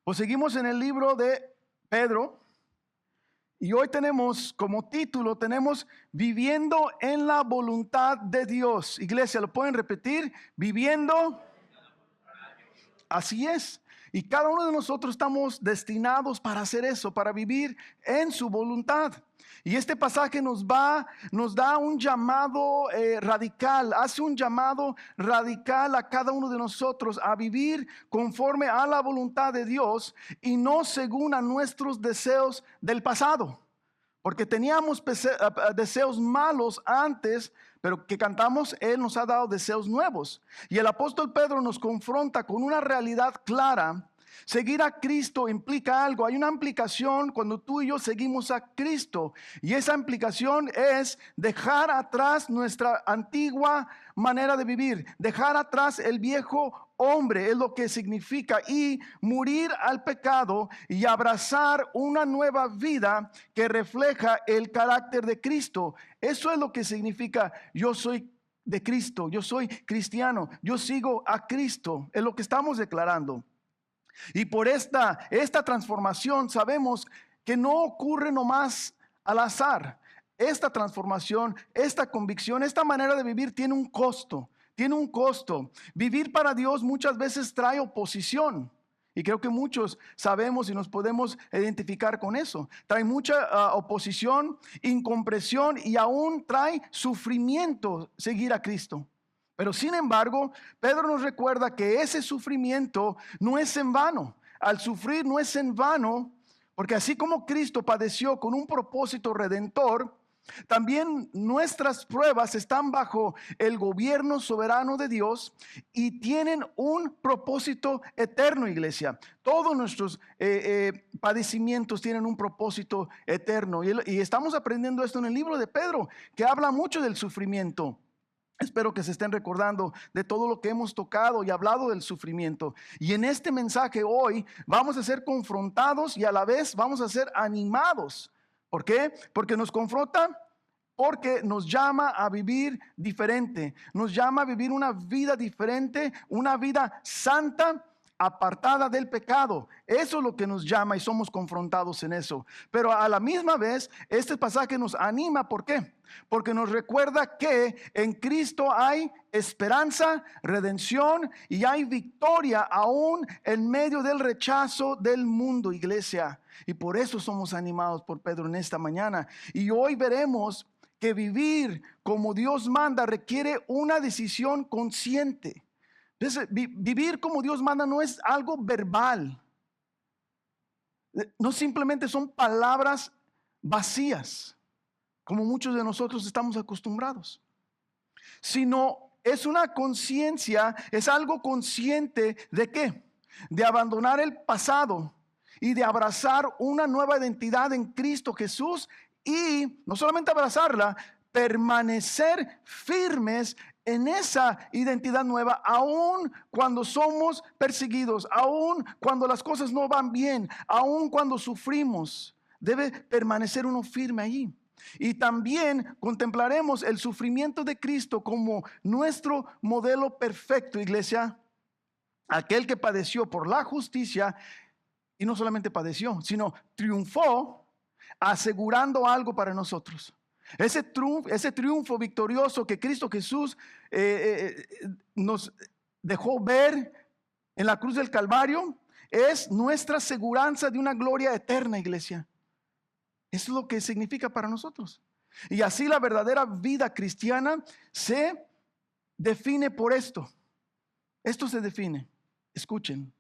Pues seguimos en el libro de Pedro y hoy tenemos como título, Viviendo en la voluntad de Dios. Iglesia, ¿lo pueden repetir? Viviendo. Así es. Y cada uno de nosotros estamos destinados para hacer eso, para vivir en su voluntad. Y este pasaje nos da un llamado radical, hace un llamado radical a cada uno de nosotros a vivir conforme a la voluntad de Dios y no según a nuestros deseos del pasado. Porque teníamos deseos malos antes, pero que cantamos, Él nos ha dado deseos nuevos. Y el apóstol Pedro nos confronta con una realidad clara. Seguir a Cristo implica algo. Hay una implicación cuando tú y yo seguimos a Cristo. Y esa implicación es dejar atrás nuestra antigua manera de vivir. Dejar atrás el viejo hombre es lo que significa. Y morir al pecado y abrazar una nueva vida que refleja el carácter de Cristo. Eso es lo que significa yo soy de Cristo. Yo soy cristiano. Yo sigo a Cristo. Es lo que estamos declarando. Y por esta transformación sabemos que no ocurre nomás al azar. Esta transformación, esta convicción, esta manera de vivir tiene un costo. Tiene un costo. Vivir para Dios muchas veces trae oposición. Y creo que muchos sabemos y nos podemos identificar con eso. Trae mucha oposición, incomprensión y aún trae sufrimiento seguir a Cristo. Pero sin embargo, Pedro nos recuerda que ese sufrimiento no es en vano. Al sufrir no es en vano, porque así como Cristo padeció con un propósito redentor, también nuestras pruebas están bajo el gobierno soberano de Dios y tienen un propósito eterno, iglesia. Todos nuestros padecimientos tienen un propósito eterno. Y estamos aprendiendo esto en el libro de Pedro, que habla mucho del sufrimiento. Espero que se estén recordando de todo lo que hemos tocado y hablado del sufrimiento. Y en este mensaje hoy vamos a ser confrontados y a la vez vamos a ser animados. ¿Por qué? Porque nos confronta, porque nos llama a vivir diferente. Nos llama a vivir una vida diferente, una vida santa, apartada del pecado. Eso es lo que nos llama y somos confrontados en eso. Pero a la misma vez, este pasaje nos anima. ¿Por qué? Porque nos recuerda que en Cristo hay esperanza, redención y hay victoria aún en medio del rechazo del mundo, iglesia. Y por eso somos animados por Pedro en esta mañana. Y hoy veremos que vivir como Dios manda requiere una decisión consciente. Entonces, vivir como Dios manda no es algo verbal. No simplemente son palabras vacías, como muchos de nosotros estamos acostumbrados, sino es una conciencia, es algo consciente de ¿qué? De abandonar el pasado y de abrazar una nueva identidad en Cristo Jesús y no solamente abrazarla, permanecer firmes en esa identidad nueva, aun cuando somos perseguidos, aun cuando las cosas no van bien, aun cuando sufrimos, debe permanecer uno firme allí. Y también contemplaremos el sufrimiento de Cristo como nuestro modelo perfecto, iglesia. Aquel que padeció por la justicia y no solamente padeció, sino triunfó asegurando algo para nosotros. Ese triunfo victorioso que Cristo Jesús nos dejó ver en la cruz del Calvario es nuestra aseguranza de una gloria eterna, iglesia. Eso es lo que significa para nosotros. Y así la verdadera vida cristiana se define por esto. Esto se define. Escuchen.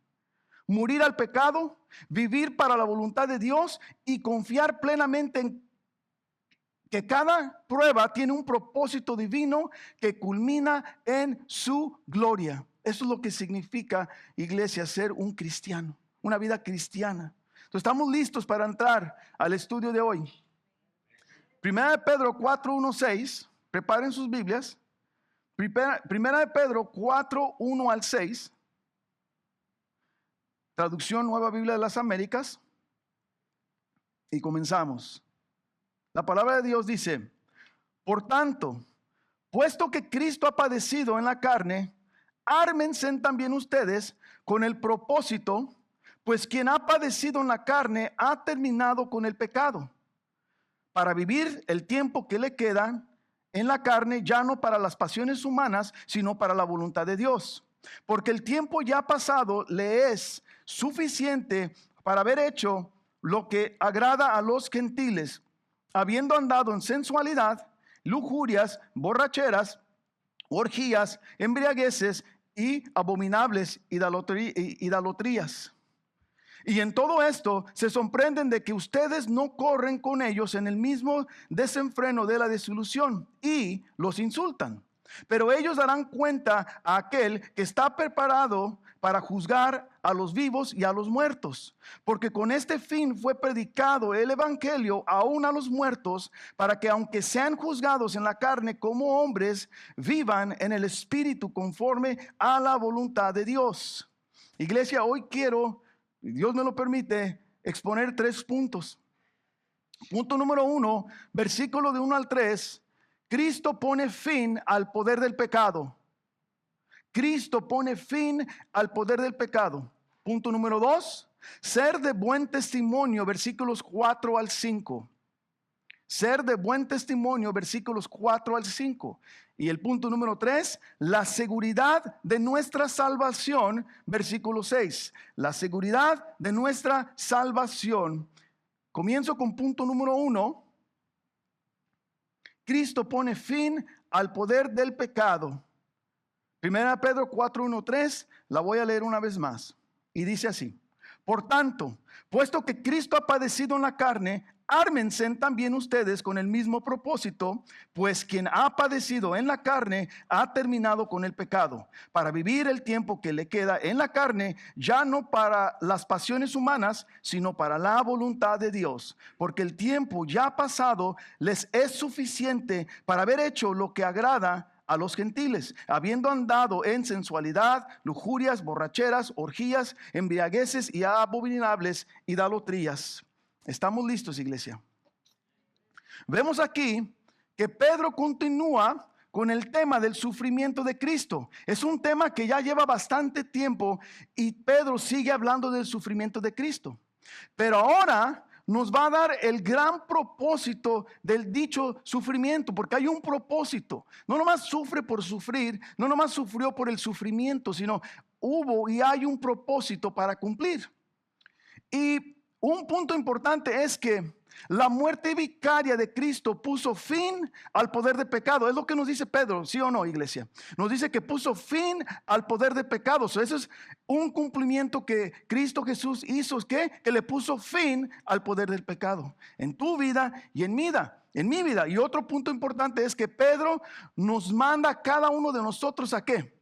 Morir al pecado, vivir para la voluntad de Dios y confiar plenamente en que cada prueba tiene un propósito divino que culmina en su gloria. Eso es lo que significa, iglesia, ser un cristiano, una vida cristiana. Entonces estamos listos para entrar al estudio de hoy. Primera de Pedro 4, 1, 6. Preparen sus Biblias. Primera de Pedro 4, 1 al 6. Traducción Nueva Biblia de las Américas. Y comenzamos. La palabra de Dios dice: por tanto, puesto que Cristo ha padecido en la carne, ármense también ustedes con el propósito Pues quien ha padecido en la carne ha terminado con el pecado, para vivir el tiempo que le queda en la carne, ya no para las pasiones humanas, sino para la voluntad de Dios. Porque el tiempo ya pasado le es suficiente para haber hecho lo que agrada a los gentiles, habiendo andado en sensualidad, lujurias, borracheras, orgías, embriagueces y abominables idolatrías. Y en todo esto se sorprenden de que ustedes no corren con ellos en el mismo desenfreno de la desilusión y los insultan. Pero ellos darán cuenta a aquel que está preparado para juzgar a los vivos y a los muertos. Porque con este fin fue predicado el evangelio aún a los muertos, para que aunque sean juzgados en la carne como hombres, vivan en el espíritu conforme a la voluntad de Dios. Iglesia, hoy quiero, Dios me lo permite, exponer 3 puntos. Punto número 1, versículo de 1 al 3. Cristo pone fin al poder del pecado. Cristo pone fin al poder del pecado. Punto número 2, ser de buen testimonio, versículos 4 al 5. Ser de buen testimonio, versículos 4 al 5. Y el punto número 3, la seguridad de nuestra salvación, versículo 6. La seguridad de nuestra salvación. Comienzo con punto número 1. Cristo pone fin al poder del pecado. Primera Pedro 4:1-3, la voy a leer una vez más. Y dice así: por tanto, puesto que Cristo ha padecido en la carne, ármense también ustedes con el mismo propósito, pues quien ha padecido en la carne ha terminado con el pecado, para vivir el tiempo que le queda en la carne, ya no para las pasiones humanas, sino para la voluntad de Dios. Porque el tiempo ya pasado les es suficiente para haber hecho lo que agrada a los gentiles, habiendo andado en sensualidad, lujurias, borracheras, orgías, embriagueces y abominables idolatrías. ¿Estamos listos, iglesia? Vemos aquí que Pedro continúa con el tema del sufrimiento de Cristo. Es un tema que ya lleva bastante tiempo y Pedro sigue hablando del sufrimiento de Cristo. Pero ahora nos va a dar el gran propósito del dicho sufrimiento, porque hay un propósito. No nomás sufre por sufrir, no nomás sufrió por el sufrimiento, sino hubo y hay un propósito para cumplir. Y un punto importante es que la muerte vicaria de Cristo puso fin al poder de pecado. Es lo que nos dice Pedro, ¿sí o no, iglesia? Nos dice que puso fin al poder de pecado. Eso es un cumplimiento que Cristo Jesús hizo, que le puso fin al poder del pecado en tu vida y en mi vida. Y otro punto importante es que Pedro nos manda a cada uno de nosotros ¿a qué?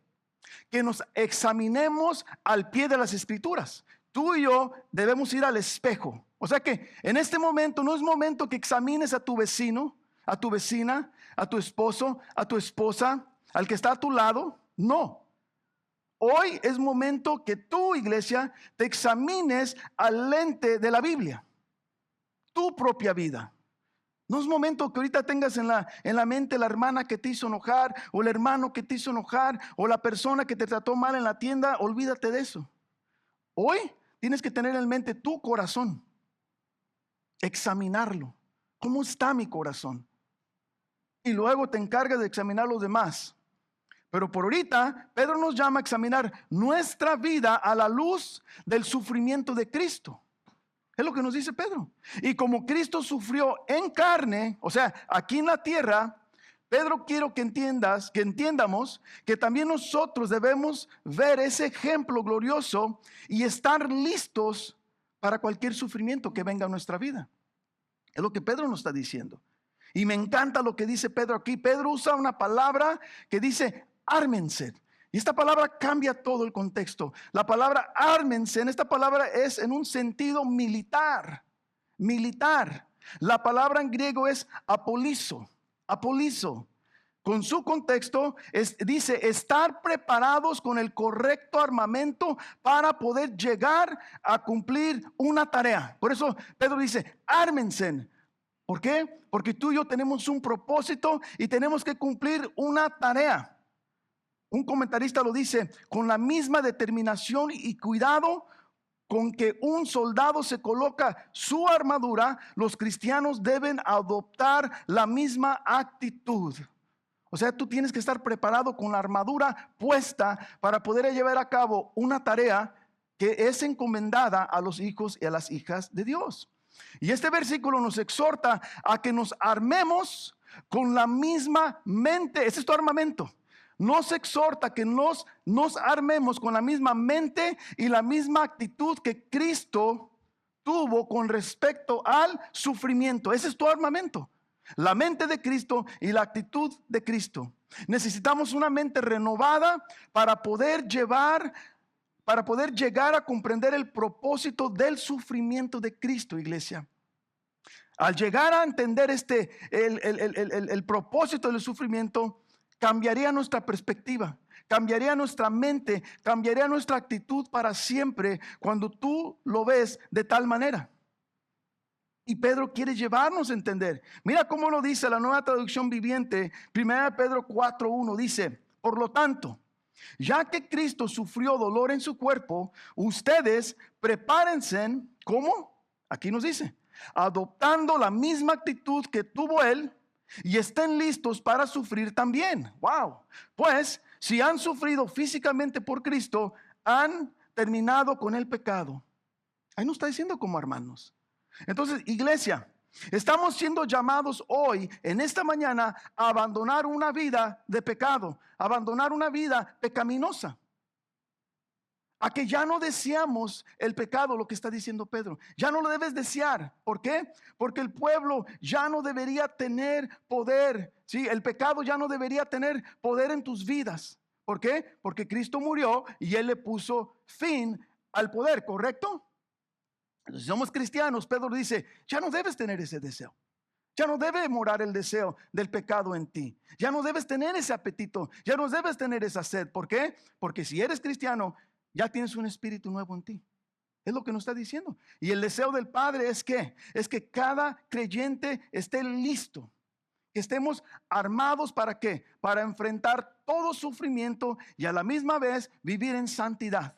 Que nos examinemos al pie de las Escrituras. Tú y yo debemos ir al espejo. O sea que en este momento no es momento que examines a tu vecino, a tu vecina, a tu esposo, a tu esposa, al que está a tu lado. No. Hoy es momento que tú, iglesia, te examines al lente de la Biblia. Tu propia vida. No es momento que ahorita tengas en la mente la hermana que te hizo enojar, o el hermano que te hizo enojar, o la persona que te trató mal en la tienda. Olvídate de eso. Hoy tienes que tener en mente tu corazón. Examinarlo. ¿Cómo está mi corazón? Y luego te encargas de examinar los demás. Pero por ahorita, Pedro nos llama a examinar nuestra vida a la luz del sufrimiento de Cristo. Es lo que nos dice Pedro. Y como Cristo sufrió en carne, o sea, aquí en la tierra, Pedro quiero que entiendamos que también nosotros debemos ver ese ejemplo glorioso y estar listos para cualquier sufrimiento que venga a nuestra vida. Es lo que Pedro nos está diciendo. Y me encanta lo que dice Pedro aquí. Pedro usa una palabra que dice ármense. Y esta palabra cambia todo el contexto. La palabra ármense, en esta palabra es en un sentido militar. Militar. La palabra en griego es apolizo. Apolizo. Con su contexto dice estar preparados con el correcto armamento para poder llegar a cumplir una tarea. Por eso Pedro dice ármense. ¿Por qué? Porque tú y yo tenemos un propósito y tenemos que cumplir una tarea. Un comentarista lo dice, con la misma determinación y cuidado con que un soldado se coloca su armadura, los cristianos deben adoptar la misma actitud. O sea, tú tienes que estar preparado con la armadura puesta para poder llevar a cabo una tarea que es encomendada a los hijos y a las hijas de Dios. Y este versículo nos exhorta a que nos armemos con la misma mente. Ese es tu armamento. Nos exhorta que nos armemos con la misma mente y la misma actitud que Cristo tuvo con respecto al sufrimiento. Ese es tu armamento. La mente de Cristo y la actitud de Cristo. Necesitamos una mente renovada para poder llegar a comprender el propósito del sufrimiento de Cristo, iglesia. Al llegar a entender el propósito del sufrimiento, cambiaría nuestra perspectiva, cambiaría nuestra mente, cambiaría nuestra actitud para siempre cuando tú lo ves de tal manera. Y Pedro quiere llevarnos a entender. Mira cómo lo dice la Nueva Traducción Viviente, 1 Pedro 4:1, dice: por lo tanto, ya que Cristo sufrió dolor en su cuerpo, ustedes prepárense, ¿cómo? Aquí nos dice, adoptando la misma actitud que tuvo él, y estén listos para sufrir también. Wow. Pues si han sufrido físicamente por Cristo, han terminado con el pecado. Ahí nos está diciendo cómo armarnos. Entonces, iglesia, estamos siendo llamados hoy, en esta mañana, a abandonar una vida de pecado, abandonar una vida pecaminosa. A que ya no deseamos el pecado, lo que está diciendo Pedro. Ya no lo debes desear. ¿Por qué? Porque el pueblo ya no debería tener poder. ¿Sí? El pecado ya no debería tener poder en tus vidas. ¿Por qué? Porque Cristo murió y Él le puso fin al poder, ¿correcto? Si somos cristianos, Pedro dice, ya no debes tener ese deseo. Ya no debe morar el deseo del pecado en ti. Ya no debes tener ese apetito. Ya no debes tener esa sed. ¿Por qué? Porque si eres cristiano, ya tienes un espíritu nuevo en ti. Es lo que nos está diciendo. Y el deseo del Padre es que cada creyente esté listo. Que estemos armados ¿para qué? Para enfrentar todo sufrimiento y a la misma vez vivir en santidad.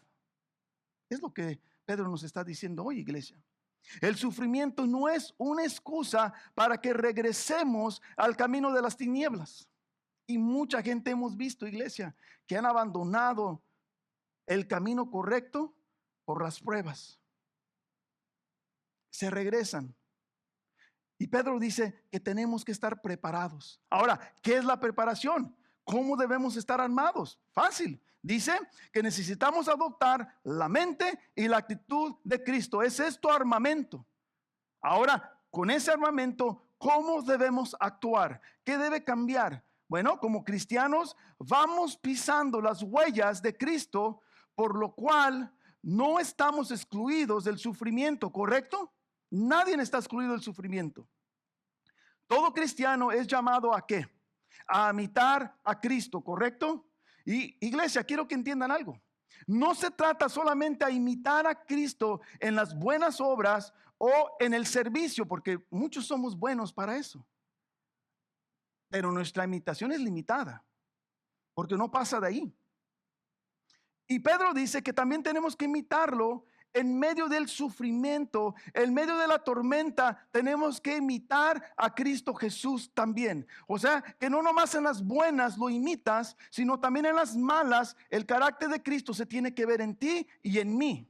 Es lo que Pedro nos está diciendo hoy, iglesia. El sufrimiento no es una excusa para que regresemos al camino de las tinieblas. Y mucha gente hemos visto, iglesia, que han abandonado el camino correcto por las pruebas. Se regresan. Y Pedro dice que tenemos que estar preparados. Ahora, ¿qué es la preparación? ¿Cómo debemos estar armados? Fácil. Dice que necesitamos adoptar la mente y la actitud de Cristo. Ese es tu armamento. Ahora, con ese armamento, ¿cómo debemos actuar? ¿Qué debe cambiar? Bueno, como cristianos, vamos pisando las huellas de Cristo, por lo cual no estamos excluidos del sufrimiento, ¿correcto? Nadie está excluido del sufrimiento. Todo cristiano es llamado ¿a qué? A imitar a Cristo, ¿correcto? Y iglesia, quiero que entiendan algo. No se trata solamente a imitar a Cristo en las buenas obras o en el servicio, porque muchos somos buenos para eso. Pero nuestra imitación es limitada, porque no pasa de ahí. Y Pedro dice que también tenemos que imitarlo en medio del sufrimiento, en medio de la tormenta. Tenemos que imitar a Cristo Jesús también. O sea, que no nomás en las buenas lo imitas, sino también en las malas. El carácter de Cristo se tiene que ver en ti y en mí.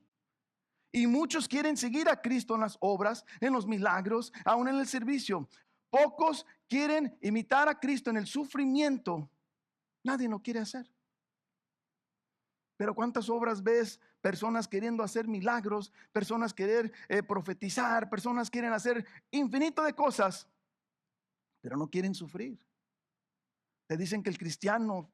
Y muchos quieren seguir a Cristo en las obras, en los milagros, aún en el servicio. Pocos quieren imitar a Cristo en el sufrimiento. Nadie lo quiere hacer. Pero ¿cuántas obras ves? Personas queriendo hacer milagros, personas querer profetizar, personas quieren hacer infinito de cosas, pero no quieren sufrir. Te dicen que el cristiano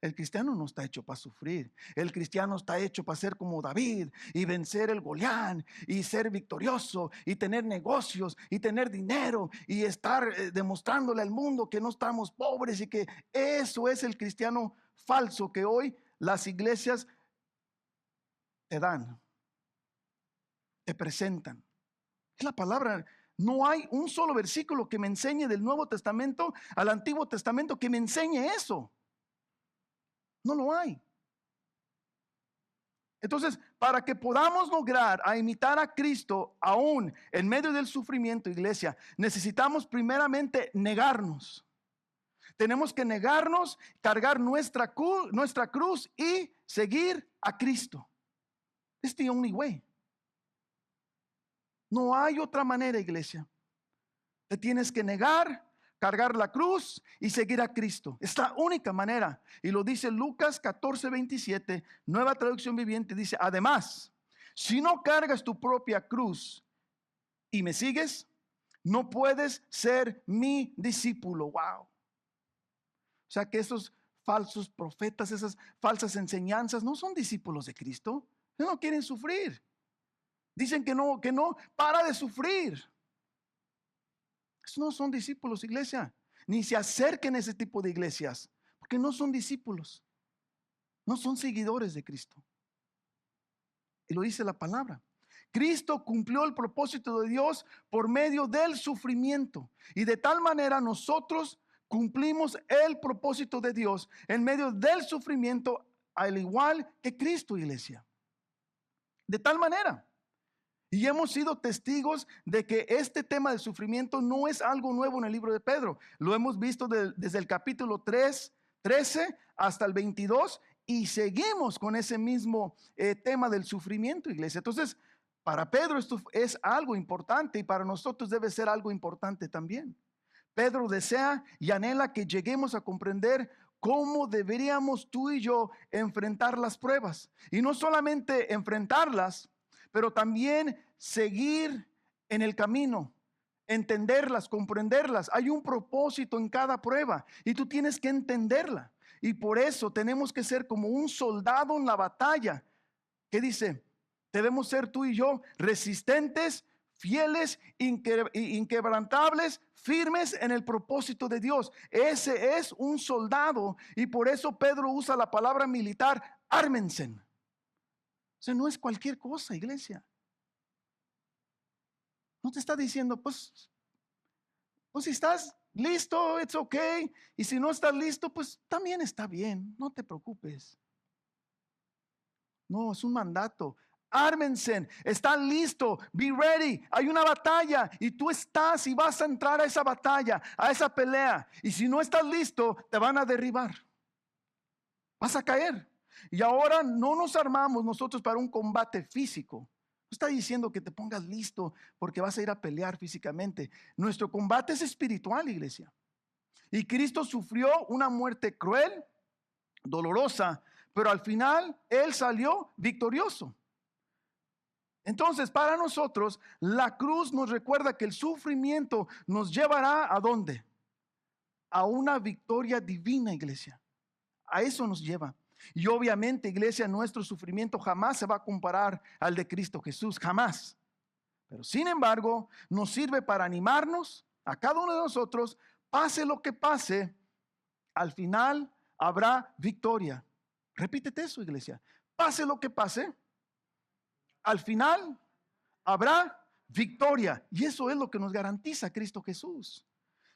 no está hecho para sufrir. El cristiano está hecho para ser como David y vencer el Goliat y ser victorioso y tener negocios y tener dinero y estar demostrándole al mundo que no estamos pobres y que eso es el cristiano falso que hoy las iglesias te dan, te presentan. Es la palabra. No hay un solo versículo que me enseñe del Nuevo Testamento al Antiguo Testamento que me enseñe eso. No lo hay. Entonces, para que podamos lograr a imitar a Cristo aún en medio del sufrimiento, iglesia, necesitamos primeramente negarnos. Tenemos que negarnos, cargar nuestra cruz y seguir a Cristo. It's the only way. No hay otra manera, iglesia. Te tienes que negar, cargar la cruz y seguir a Cristo. Es la única manera. Y lo dice Lucas 14:27, Nueva Traducción Viviente. Dice, además, si no cargas tu propia cruz y me sigues, no puedes ser mi discípulo. Wow. O sea que esos falsos profetas, esas falsas enseñanzas no son discípulos de Cristo. Ellos no quieren sufrir. Dicen que no, para de sufrir. Esos no son discípulos, iglesia. Ni se acerquen a ese tipo de iglesias, porque no son discípulos. No son seguidores de Cristo. Y lo dice la palabra. Cristo cumplió el propósito de Dios por medio del sufrimiento. Y de tal manera nosotros cumplimos el propósito de Dios en medio del sufrimiento, al igual que Cristo, iglesia. De tal manera. Y hemos sido testigos de que este tema del sufrimiento no es algo nuevo en el libro de Pedro. Lo hemos visto desde el capítulo 13 hasta el 22 y seguimos con ese mismo tema del sufrimiento, iglesia. Entonces, para Pedro esto es algo importante y para nosotros debe ser algo importante también. Pedro desea y anhela que lleguemos a comprender cómo deberíamos tú y yo enfrentar las pruebas. Y no solamente enfrentarlas, pero también seguir en el camino, entenderlas, comprenderlas. Hay un propósito en cada prueba y tú tienes que entenderla. Y por eso tenemos que ser como un soldado en la batalla. ¿Qué dice? Debemos ser tú y yo resistentes, fieles, inquebrantables, firmes en el propósito de Dios. Ese es un soldado y por eso Pedro usa la palabra militar, ármense. O sea, no es cualquier cosa, iglesia. No te está diciendo, pues si estás listo, it's okay. Y si no estás listo, pues también está bien. No te preocupes. No, es un mandato. Ármense, están listos, be ready. Hay una batalla y tú estás y vas a entrar a esa batalla, a esa pelea. Y si no estás listo, te van a derribar. Vas a caer. Y ahora no nos armamos nosotros para un combate físico. No está diciendo que te pongas listo porque vas a ir a pelear físicamente. Nuestro combate es espiritual, iglesia. Y Cristo sufrió una muerte cruel, dolorosa, pero al final Él salió victorioso. Entonces, para nosotros, la cruz nos recuerda que el sufrimiento nos llevará ¿a dónde? A una victoria divina, iglesia. A eso nos lleva. Y obviamente, iglesia, nuestro sufrimiento jamás se va a comparar al de Cristo Jesús, jamás. Pero sin embargo, nos sirve para animarnos a cada uno de nosotros, pase lo que pase, al final habrá victoria. Repítete eso, iglesia. Pase lo que pase, al final habrá victoria. Y eso es lo que nos garantiza Cristo Jesús.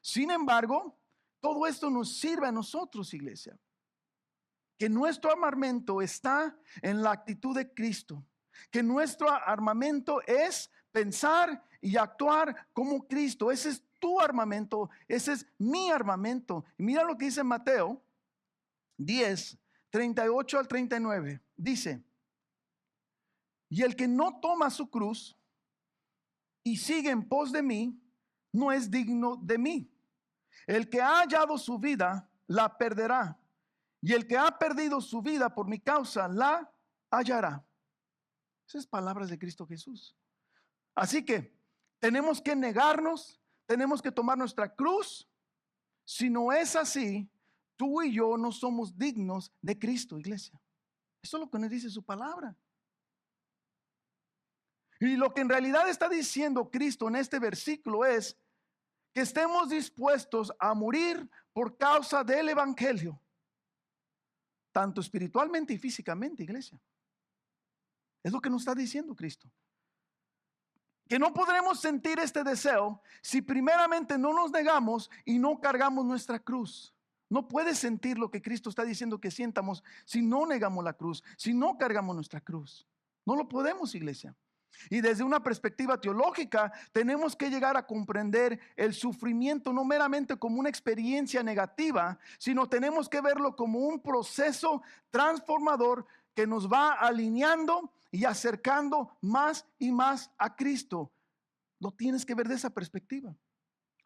Sin embargo, todo esto nos sirve a nosotros, iglesia. Que nuestro armamento está en la actitud de Cristo. Que nuestro armamento es pensar y actuar como Cristo. Ese es tu armamento, ese es mi armamento. Y mira lo que dice Mateo 10, 38 al 39. Dice, y el que no toma su cruz y sigue en pos de mí, no es digno de mí. El que ha hallado su vida, la perderá. Y el que ha perdido su vida por mi causa, la hallará. Esas palabras de Cristo Jesús. Así que tenemos que negarnos, tenemos que tomar nuestra cruz. Si no es así, tú y yo no somos dignos de Cristo, iglesia. Eso es lo que nos dice su palabra. Y lo que en realidad está diciendo Cristo en este versículo es que estemos dispuestos a morir por causa del evangelio. Tanto espiritualmente y físicamente, iglesia. Es lo que nos está diciendo Cristo. Que no podremos sentir este deseo si primeramente no nos negamos y no cargamos nuestra cruz. No puedes sentir lo que Cristo está diciendo que sientamos si no negamos la cruz, si no cargamos nuestra cruz. No lo podemos, iglesia. Y desde una perspectiva teológica, tenemos que llegar a comprender el sufrimiento no meramente como una experiencia negativa, sino tenemos que verlo como un proceso transformador que nos va alineando y acercando más y más a Cristo. Lo tienes que ver de esa perspectiva.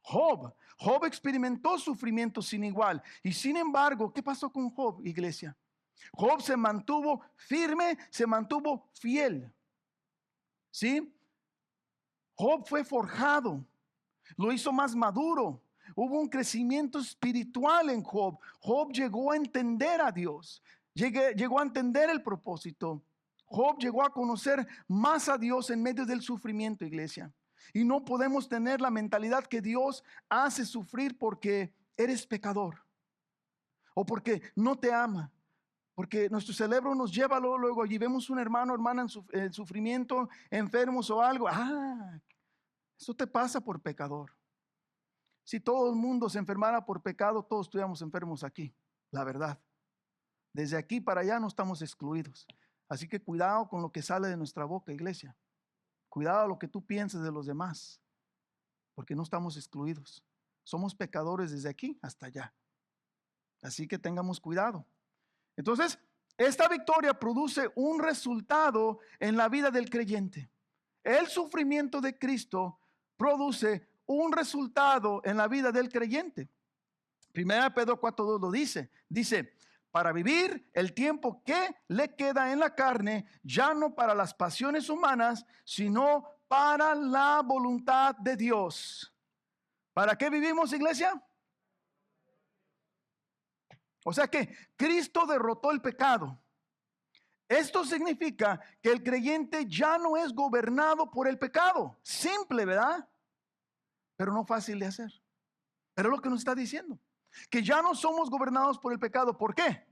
Job experimentó sufrimiento sin igual. Y sin embargo, ¿qué pasó con Job, iglesia? Job se mantuvo firme, se mantuvo fiel. ¿Sí? Job fue forjado, lo hizo más maduro. Hubo un crecimiento espiritual en Job. Job llegó a entender a Dios, llegó a entender el propósito. Job llegó a conocer más a Dios en medio del sufrimiento, iglesia. Y no podemos tener la mentalidad que Dios hace sufrir porque eres pecador o porque no te ama. Porque nuestro cerebro nos lleva luego allí vemos un hermano, hermana en sufrimiento, enfermos o algo. Eso te pasa por pecador. Si todo el mundo se enfermara por pecado, todos estuviéramos enfermos aquí, la verdad. Desde aquí para allá no estamos excluidos. Así que cuidado con lo que sale de nuestra boca, iglesia. Cuidado lo que tú pienses de los demás, porque no estamos excluidos. Somos pecadores desde aquí hasta allá. Así que tengamos cuidado. Entonces, esta victoria produce un resultado en la vida del creyente. El sufrimiento de Cristo produce un resultado en la vida del creyente. 1 Pedro 4:2 lo dice. Dice, para vivir el tiempo que le queda en la carne, ya no para las pasiones humanas, sino para la voluntad de Dios. ¿Para qué vivimos, iglesia? O sea que Cristo derrotó el pecado. Esto significa que el creyente ya no es gobernado por el pecado. Simple, ¿verdad? Pero no fácil de hacer. Pero es lo que nos está diciendo. Que ya no somos gobernados por el pecado. ¿Por qué?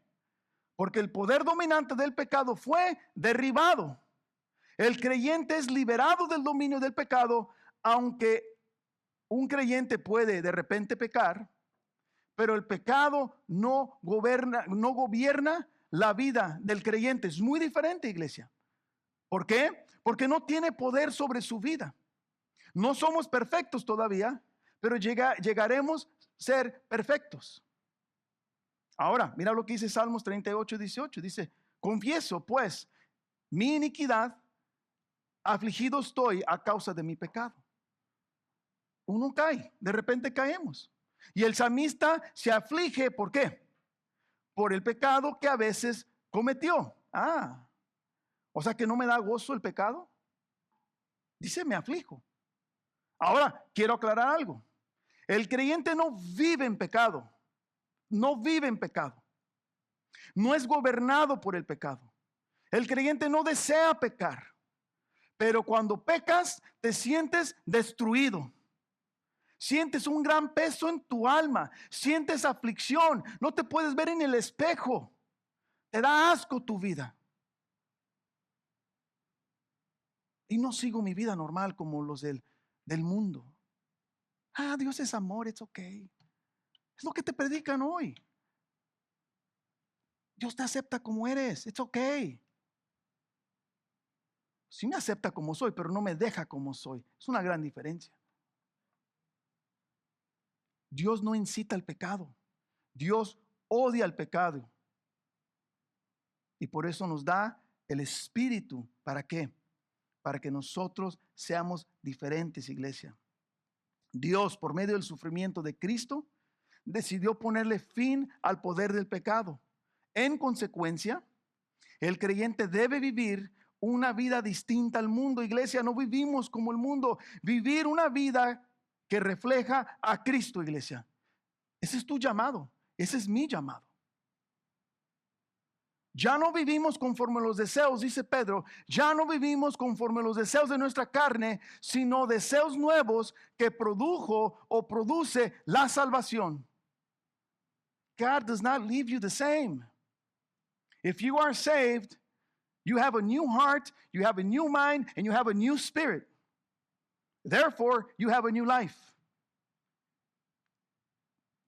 Porque el poder dominante del pecado fue derribado. El creyente es liberado del dominio del pecado, aunque un creyente puede de repente pecar. Pero el pecado no gobierna la vida del creyente. Es muy diferente, iglesia. ¿Por qué? Porque no tiene poder sobre su vida. No somos perfectos todavía, pero llegaremos a ser perfectos. Ahora, mira lo que dice Salmos 38:18. Dice, confieso pues mi iniquidad, afligido estoy a causa de mi pecado. Uno cae, de repente caemos. Y el salmista se aflige, ¿por qué? Por el pecado que a veces cometió. O sea que no me da gozo el pecado. Dice, me aflijo. Ahora, quiero aclarar algo. El creyente no vive en pecado. No vive en pecado. No es gobernado por el pecado. El creyente no desea pecar. Pero cuando pecas, te sientes destruido. Sientes un gran peso en tu alma, sientes aflicción, no te puedes ver en el espejo, te da asco tu vida. Y no sigo mi vida normal como los del mundo. Dios es amor, it's okay. Es lo que te predican hoy. Dios te acepta como eres, it's okay. Sí me acepta como soy, pero no me deja como soy. Es una gran diferencia. Dios no incita al pecado. Dios odia al pecado. Y por eso nos da el Espíritu. ¿Para qué? Para que nosotros seamos diferentes, iglesia. Dios, por medio del sufrimiento de Cristo, decidió ponerle fin al poder del pecado. En consecuencia, el creyente debe vivir una vida distinta al mundo. Iglesia, no vivimos como el mundo. Vivir una vida que refleja a Cristo, iglesia. Ese es tu llamado. Ese es mi llamado. Ya no vivimos conforme a los deseos, dice Pedro. Ya no vivimos conforme a los deseos de nuestra carne, sino deseos nuevos que produjo o produce la salvación. God does not leave you the same. If you are saved, you have a new heart, you have a new mind, and you have a new spirit. Therefore, you have a new life.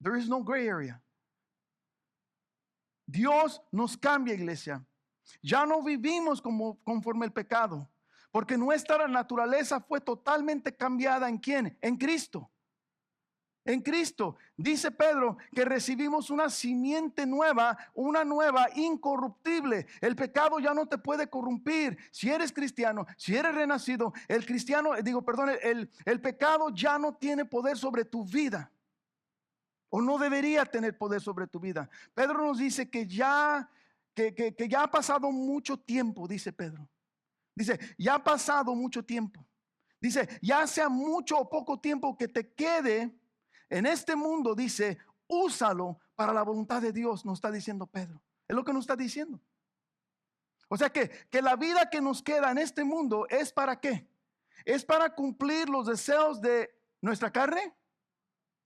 There is no gray area. Dios nos cambia, iglesia. Ya no vivimos conforme el pecado, porque nuestra naturaleza fue totalmente cambiada. ¿En quién? En Cristo. En Cristo. Dice Pedro que recibimos una simiente nueva, una nueva incorruptible. El pecado ya no te puede corrompir. Si eres cristiano, si eres renacido, el pecado ya no tiene poder sobre tu vida. O no debería tener poder sobre tu vida. Pedro nos dice que ya ha pasado mucho tiempo, dice Pedro. Dice, ya ha pasado mucho tiempo. Dice, ya sea mucho o poco tiempo que te quede en este mundo, dice, úsalo para la voluntad de Dios, nos está diciendo Pedro. Es lo que nos está diciendo. O sea que la vida que nos queda en este mundo es ¿para qué? ¿Es para cumplir los deseos de nuestra carne?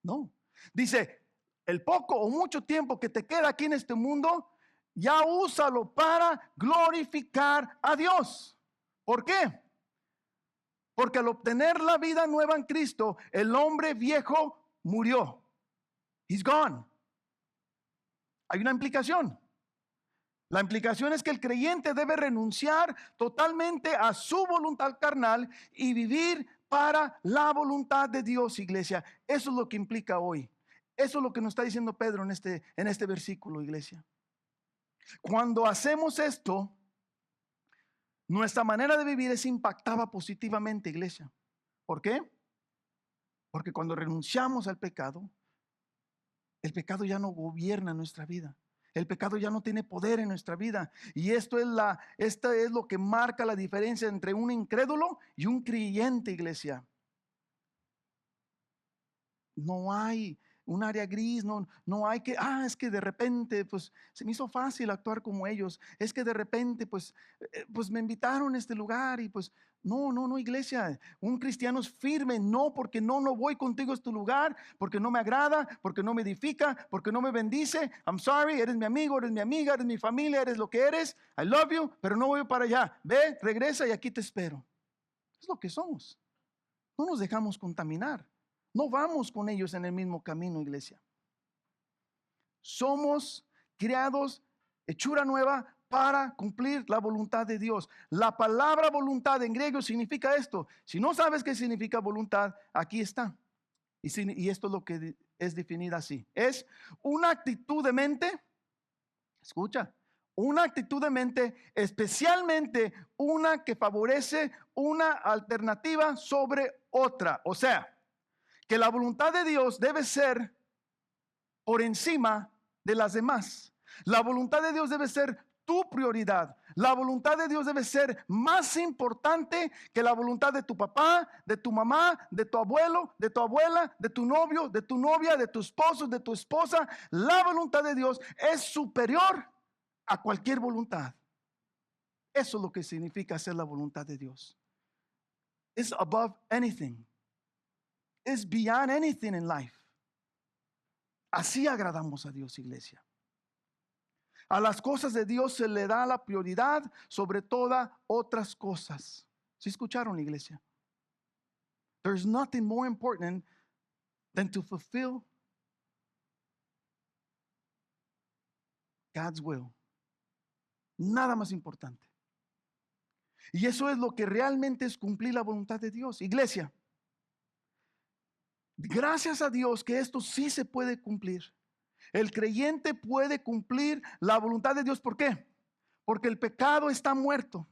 No. Dice, el poco o mucho tiempo que te queda aquí en este mundo, ya úsalo para glorificar a Dios. ¿Por qué? Porque al obtener la vida nueva en Cristo, el hombre viejo murió. He's gone. Hay una implicación. La implicación es que el creyente debe renunciar totalmente a su voluntad carnal y vivir para la voluntad de Dios, iglesia. Eso es lo que implica hoy. Eso es lo que nos está diciendo Pedro en este versículo, iglesia. Cuando hacemos esto, nuestra manera de vivir es impactada positivamente, iglesia. ¿Por qué? Porque cuando renunciamos al pecado, el pecado ya no gobierna nuestra vida. El pecado ya no tiene poder en nuestra vida. Y esto es lo que marca la diferencia entre un incrédulo y un creyente, iglesia. No hay un área gris, no hay que, es que de repente pues se me hizo fácil actuar como ellos. Es que de repente pues me invitaron a este lugar y pues no, iglesia. Un cristiano es firme, no porque no voy contigo a este lugar, porque no me agrada, porque no me edifica, porque no me bendice. I'm sorry, eres mi amigo, eres mi amiga, eres mi familia, eres lo que eres. I love you, pero no voy para allá. Ve, regresa y aquí te espero. Es lo que somos. No nos dejamos contaminar. No vamos con ellos en el mismo camino, iglesia. Somos creados, hechura nueva, para cumplir la voluntad de Dios. La palabra voluntad en griego significa esto. Si no sabes qué significa voluntad, aquí está. Y esto es lo que es definida así. Es una actitud de mente, escucha, una actitud de mente, especialmente una que favorece una alternativa sobre otra. O sea, que la voluntad de Dios debe ser por encima de las demás. La voluntad de Dios debe ser tu prioridad. La voluntad de Dios debe ser más importante que la voluntad de tu papá, de tu mamá, de tu abuelo, de tu abuela, de tu novio, de tu novia, de tu esposo, de tu esposa. La voluntad de Dios es superior a cualquier voluntad. Eso es lo que significa hacer la voluntad de Dios. It's above anything. It's beyond anything in life. Así agradamos a Dios, iglesia. A las cosas de Dios se le da la prioridad sobre todas otras cosas. ¿Sí escucharon, iglesia? There's nothing more important than to fulfill God's will. Nada más importante. Y eso es lo que realmente es cumplir la voluntad de Dios. Iglesia, gracias a Dios que esto sí se puede cumplir. El creyente puede cumplir la voluntad de Dios. ¿Por qué? Porque el pecado está muerto.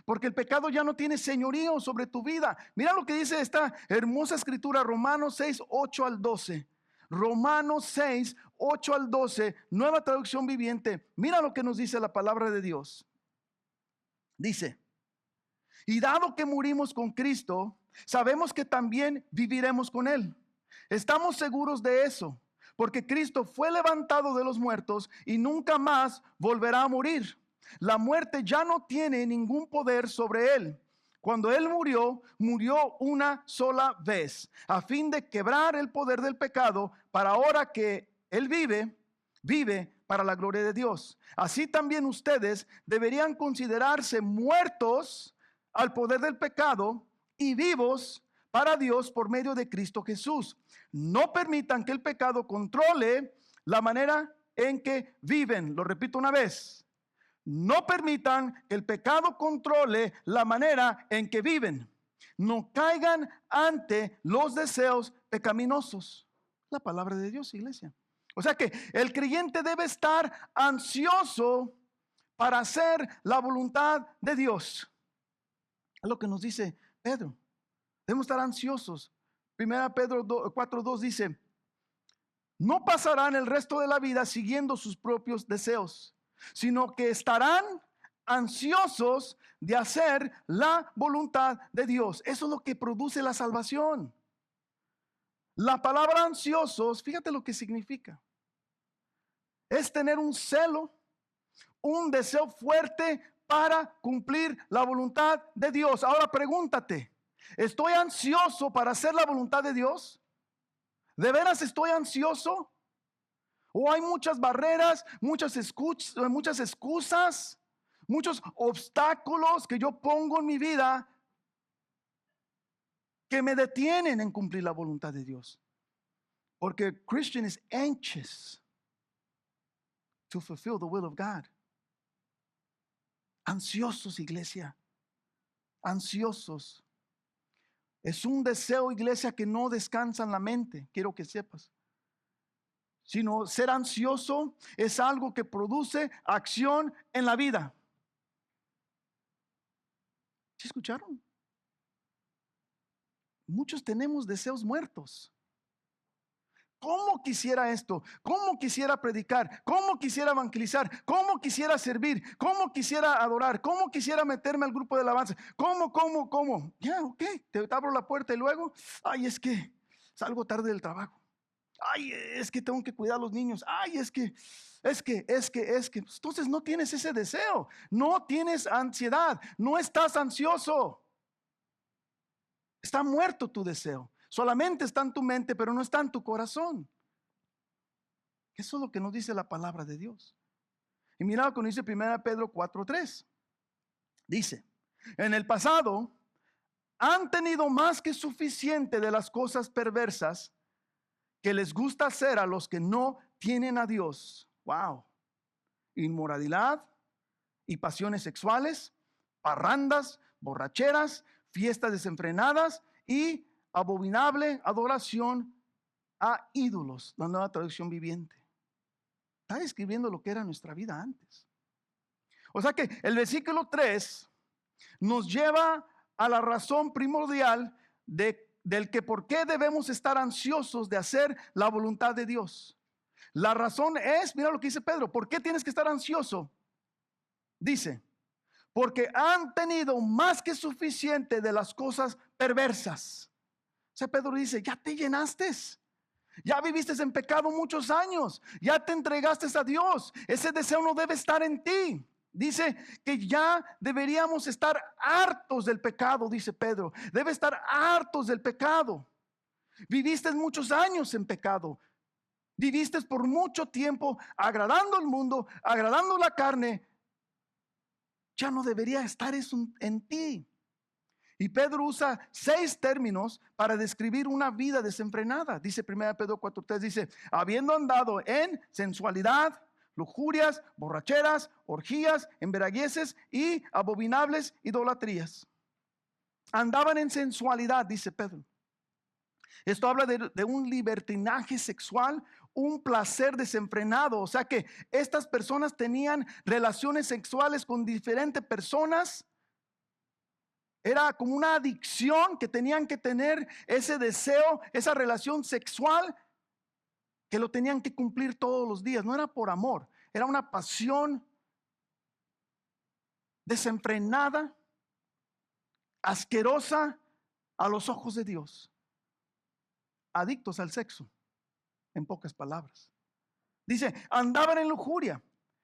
Porque el pecado ya no tiene señorío sobre tu vida. Mira lo que dice esta hermosa escritura, Romanos 6, 8 al 12. Romanos 6, 8 al 12, nueva traducción viviente. Mira lo que nos dice la palabra de Dios. Dice, y dado que murimos con Cristo, sabemos que también viviremos con Él. Estamos seguros de eso, porque Cristo fue levantado de los muertos y nunca más volverá a morir. La muerte ya no tiene ningún poder sobre Él. Cuando Él murió una sola vez, a fin de quebrar el poder del pecado, para ahora que Él vive para la gloria de Dios. Así también ustedes deberían considerarse muertos al poder del pecado y vivos para Dios por medio de Cristo Jesús. No permitan que el pecado controle la manera en que viven. Lo repito una vez. No permitan que el pecado controle la manera en que viven. No caigan ante los deseos pecaminosos. La palabra de Dios, iglesia. O sea que el creyente debe estar ansioso para hacer la voluntad de Dios. Es lo que nos dice Pedro. Debemos estar ansiosos. Primera Pedro 4:2 dice: no pasarán el resto de la vida siguiendo sus propios deseos, sino que estarán ansiosos de hacer la voluntad de Dios. Eso es lo que produce la salvación. La palabra ansiosos, fíjate lo que significa. Es tener un celo, un deseo fuerte para cumplir la voluntad de Dios. Ahora pregúntate, ¿estoy ansioso para hacer la voluntad de Dios? ¿De veras estoy ansioso? ¿O hay muchas barreras, muchas excusas, muchos obstáculos que yo pongo en mi vida que me detienen en cumplir la voluntad de Dios? Porque Christian is anxious to fulfill the will of God. Ansiosos, iglesia. Ansiosos. Es un deseo, iglesia, que no descansa en la mente. Quiero que sepas. Sino ser ansioso es algo que produce acción en la vida. ¿Sí escucharon? Muchos tenemos deseos muertos. ¿Cómo quisiera esto? ¿Cómo quisiera predicar? ¿Cómo quisiera evangelizar? ¿Cómo quisiera servir? ¿Cómo quisiera adorar? ¿Cómo quisiera meterme al grupo de alabanza? ¿Cómo? Ya, ok, te abro la puerta y luego, ay, es que salgo tarde del trabajo. Ay, es que tengo que cuidar a los niños. Ay, es que. Entonces no tienes ese deseo. No tienes ansiedad. No estás ansioso. Está muerto tu deseo. Solamente está en tu mente, pero no está en tu corazón. Eso es lo que nos dice la palabra de Dios. Y mira lo que nos dice 1 Pedro 4:3. Dice: en el pasado han tenido más que suficiente de las cosas perversas que les gusta hacer a los que no tienen a Dios. Wow. Inmoralidad y pasiones sexuales, parrandas, borracheras, fiestas desenfrenadas y abominable adoración a ídolos. La Nueva Traducción Viviente está describiendo lo que era nuestra vida antes. O sea que el versículo 3 nos lleva a la razón primordial del que por qué debemos estar ansiosos de hacer la voluntad de Dios. La razón es, mira lo que dice Pedro, ¿por qué tienes que estar ansioso? Dice: porque han tenido más que suficiente de las cosas perversas. O sea, Pedro dice: ya te llenaste, ya viviste en pecado muchos años, ya te entregaste a Dios, ese deseo no debe estar en ti. Dice que ya deberíamos estar hartos del pecado, dice Pedro. Debe estar hartos del pecado. Viviste muchos años en pecado. Viviste por mucho tiempo agradando al mundo, agradando la carne. Ya no debería estar eso en ti. Y Pedro usa 6 términos para describir una vida desenfrenada. Dice 1 Pedro 4:3, dice: habiendo andado en sensualidad, lujurias, borracheras, orgías, embriagueces y abominables idolatrías. Andaban en sensualidad, dice Pedro. Esto habla de un libertinaje sexual, un placer desenfrenado. O sea que estas personas tenían relaciones sexuales con diferentes personas. Era como una adicción que tenían que tener ese deseo, esa relación sexual, que lo tenían que cumplir todos los días. No era por amor, era una pasión desenfrenada, asquerosa a los ojos de Dios. Adictos al sexo, en pocas palabras. Dice: andaban en lujuria.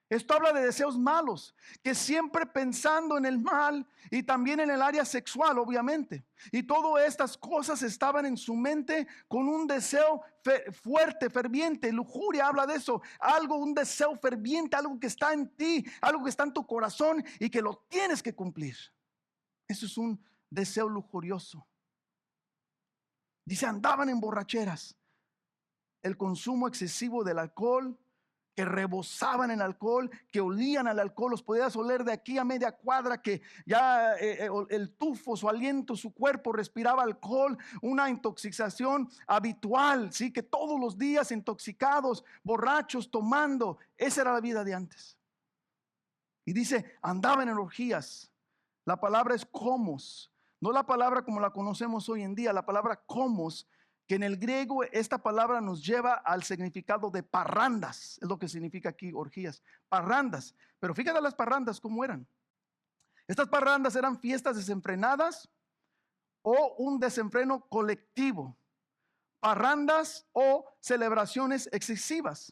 Esto habla de deseos malos, que siempre pensando en el mal y también en el área sexual, obviamente. Y todas estas cosas estaban en su mente con un deseo fuerte, ferviente. Lujuria habla de eso, algo, un deseo ferviente, algo que está en ti, algo que está en tu corazón y que lo tienes que cumplir. Eso es un deseo lujurioso. Dice: andaban en borracheras. El consumo excesivo del alcohol, que rebosaban en alcohol, que olían al alcohol, los podías oler de aquí a media cuadra, que ya el tufo, su aliento, su cuerpo respiraba alcohol, una intoxicación habitual, ¿sí? Que todos los días intoxicados, borrachos, tomando. Esa era la vida de antes. Y dice, andaban en orgías. La palabra es komos, no la palabra como la conocemos hoy en día, la palabra komos, que en el griego esta palabra nos lleva al significado de parrandas, es lo que significa aquí orgías, parrandas. Pero fíjate las parrandas cómo eran. Estas parrandas eran fiestas desenfrenadas o un desenfreno colectivo, parrandas o celebraciones excesivas.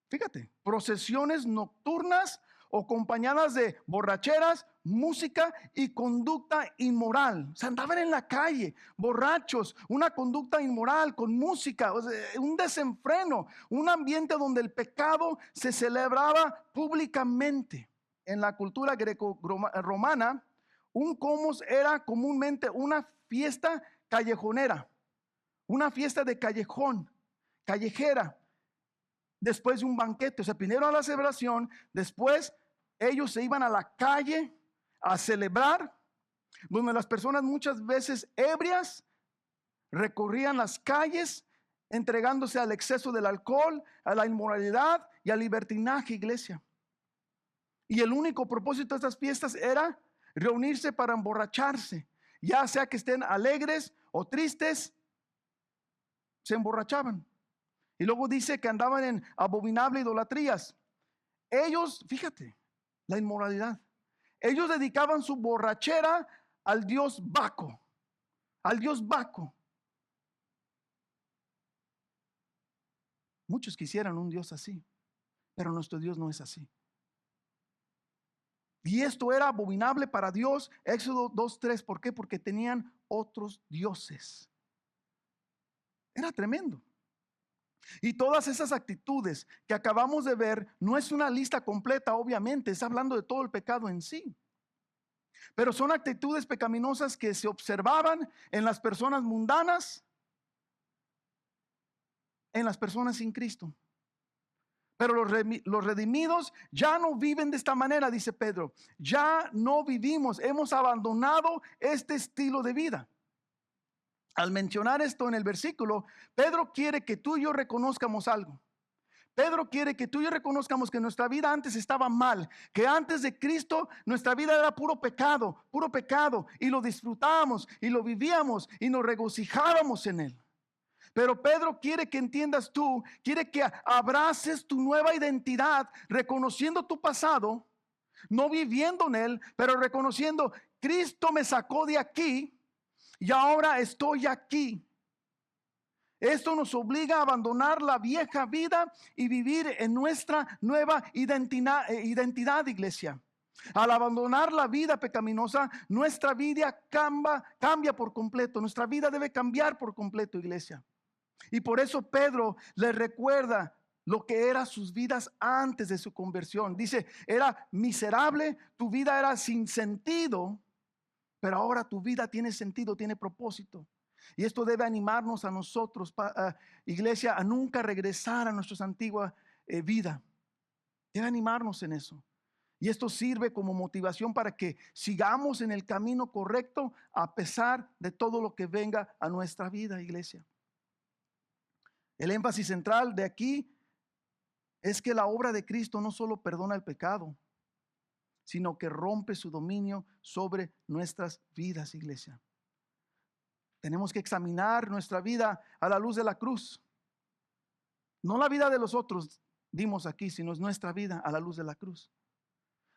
Fíjate, procesiones nocturnas o acompañadas de borracheras, música y conducta inmoral. O sea, andaban en la calle, borrachos, una conducta inmoral con música, o sea, un desenfreno, un ambiente donde el pecado se celebraba públicamente. En la cultura greco-romana, un komos era comúnmente una fiesta callejonera, una fiesta de callejón, callejera, después de un banquete. O sea, primero a la celebración, después ellos se iban a la calle a celebrar, donde las personas muchas veces ebrias recorrían las calles entregándose al exceso del alcohol, a la inmoralidad y al libertinaje, iglesia. Y el único propósito de estas fiestas era reunirse para emborracharse, ya sea que estén alegres o tristes, se emborrachaban. Y luego dice que andaban en abominable idolatrías. Ellos, fíjate, la inmoralidad. Ellos dedicaban su borrachera al dios Baco, al dios Baco. Muchos quisieran un Dios así, pero nuestro Dios no es así. Y esto era abominable para Dios. Éxodo 2:3. ¿Por qué? Porque tenían otros dioses. Era tremendo. Y todas esas actitudes que acabamos de ver no es una lista completa, obviamente, está hablando de todo el pecado en sí. Pero son actitudes pecaminosas que se observaban en las personas mundanas, en las personas sin Cristo. Pero los redimidos ya no viven de esta manera, dice Pedro. Ya no vivimos, hemos abandonado este estilo de vida. Al mencionar esto en el versículo, Pedro quiere que tú y yo reconozcamos algo. Pedro quiere que tú y yo reconozcamos que nuestra vida antes estaba mal, que antes de Cristo nuestra vida era puro pecado, y lo disfrutábamos y lo vivíamos y nos regocijábamos en él. Pero Pedro quiere que entiendas tú, quiere que abraces tu nueva identidad, reconociendo tu pasado, no viviendo en él, pero reconociendo, Cristo me sacó de aquí y ahora estoy aquí. Esto nos obliga a abandonar la vieja vida y vivir en nuestra nueva identidad, iglesia. Al abandonar la vida pecaminosa, nuestra vida cambia por completo. Nuestra vida debe cambiar por completo, iglesia. Y por eso Pedro le recuerda lo que eran sus vidas antes de su conversión. Dice, era miserable, tu vida era sin sentido, pero ahora tu vida tiene sentido, tiene propósito. Y esto debe animarnos a nosotros, iglesia, a nunca regresar a nuestra antigua vida. Debe animarnos en eso. Y esto sirve como motivación para que sigamos en el camino correcto a pesar de todo lo que venga a nuestra vida, iglesia. El énfasis central de aquí es que la obra de Cristo no solo perdona el pecado, sino que rompe su dominio sobre nuestras vidas, iglesia. Tenemos que examinar nuestra vida a la luz de la cruz. No la vida de los otros, dimos aquí, sino es nuestra vida a la luz de la cruz.